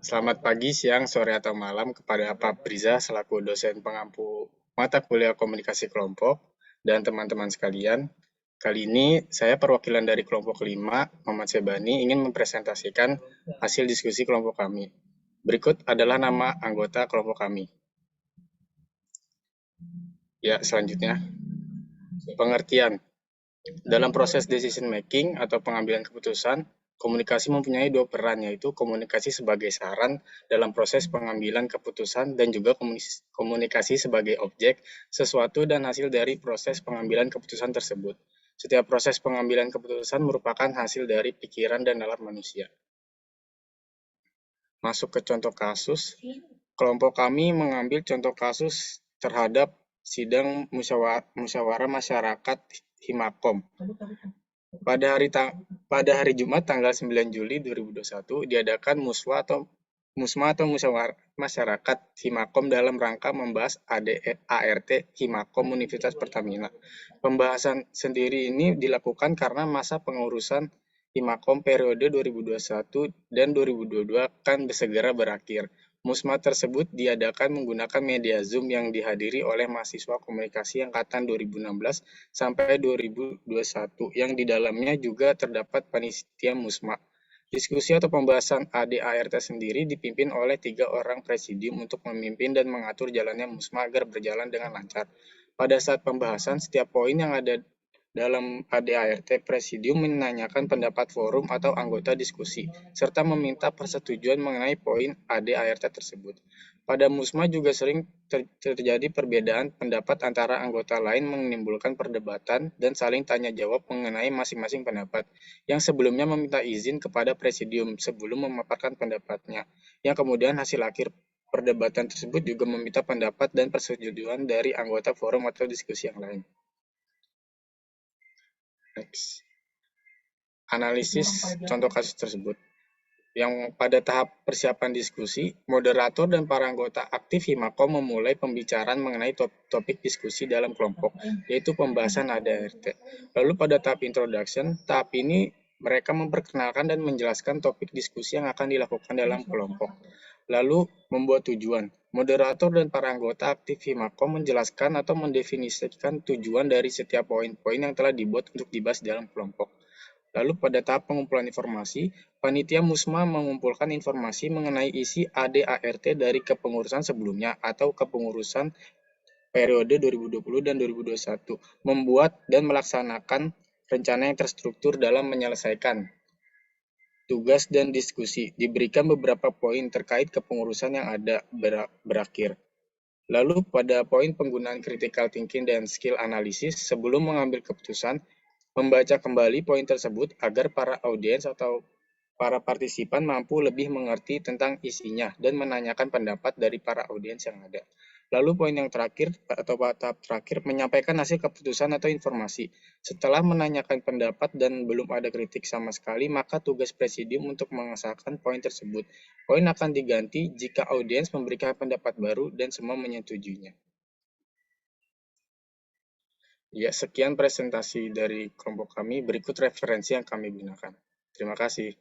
Selamat pagi, siang, sore, atau malam kepada Pak Priza selaku dosen pengampu mata kuliah komunikasi kelompok dan teman-teman sekalian. Kali ini saya perwakilan dari kelompok 5, Muhammad Sebani, ingin mempresentasikan hasil diskusi kelompok kami. Berikut adalah nama anggota kelompok kami. Ya, selanjutnya. Pengertian. Dalam proses decision making atau pengambilan keputusan, komunikasi mempunyai dua peran, yaitu komunikasi sebagai saran dalam proses pengambilan keputusan dan juga komunikasi sebagai objek, sesuatu dan hasil dari proses pengambilan keputusan tersebut. Setiap proses pengambilan keputusan merupakan hasil dari pikiran dan nalar manusia. Masuk ke contoh kasus, kelompok kami mengambil contoh kasus terhadap sidang musyawarah masyarakat Himakom. Pada hari Jumat tanggal 9 Juli 2021 diadakan musma atau musyawarah masyarakat Himakom dalam rangka membahas ART Himakom Universitas Pertamina. Pembahasan sendiri ini dilakukan karena masa pengurusan Himakom periode 2021 dan 2022 kan segera berakhir. Musma tersebut diadakan menggunakan media Zoom yang dihadiri oleh mahasiswa komunikasi angkatan 2016 sampai 2021 yang di dalamnya juga terdapat panitia Musma. Diskusi atau pembahasan ADART sendiri dipimpin oleh 3 orang presidium untuk memimpin dan mengatur jalannya Musma agar berjalan dengan lancar. Pada saat pembahasan, setiap poin yang ada dalam ADART, presidium menanyakan pendapat forum atau anggota diskusi, serta meminta persetujuan mengenai poin ADART tersebut. Pada Musma juga sering terjadi perbedaan pendapat antara anggota lain menimbulkan perdebatan dan saling tanya jawab mengenai masing-masing pendapat, yang sebelumnya meminta izin kepada presidium sebelum memaparkan pendapatnya, yang kemudian hasil akhir perdebatan tersebut juga meminta pendapat dan persetujuan dari anggota forum atau diskusi yang lain. Next. Analisis contoh kasus tersebut. Yang pada tahap persiapan diskusi, moderator dan para anggota aktif Himakom memulai pembicaraan mengenai topik diskusi dalam kelompok, yaitu pembahasan ADART. Lalu pada tahap introduction, tahap ini mereka memperkenalkan dan menjelaskan topik diskusi yang akan dilakukan dalam kelompok. Lalu membuat tujuan. Moderator dan para anggota aktif Himakom menjelaskan atau mendefinisikan tujuan dari setiap poin-poin yang telah dibuat untuk dibahas dalam kelompok. Lalu pada tahap pengumpulan informasi, panitia Musma mengumpulkan informasi mengenai isi ADART dari kepengurusan sebelumnya atau kepengurusan periode 2020 dan 2021, membuat dan melaksanakan rencana yang terstruktur dalam menyelesaikan tugas dan diskusi. Diberikan beberapa poin terkait kepengurusan yang ada berakhir. Lalu pada poin penggunaan critical thinking dan skill analisis sebelum mengambil keputusan, membaca kembali poin tersebut agar para audiens atau para partisipan mampu lebih mengerti tentang isinya dan menanyakan pendapat dari para audiens yang ada. Lalu poin yang terakhir atau tahap terakhir menyampaikan hasil keputusan atau informasi. Setelah menanyakan pendapat dan belum ada kritik sama sekali, maka tugas presidium untuk mengesahkan poin tersebut. Poin akan diganti jika audiens memberikan pendapat baru dan semua menyetujuinya. Ya, sekian presentasi dari kelompok kami. Berikut referensi yang kami gunakan. Terima kasih.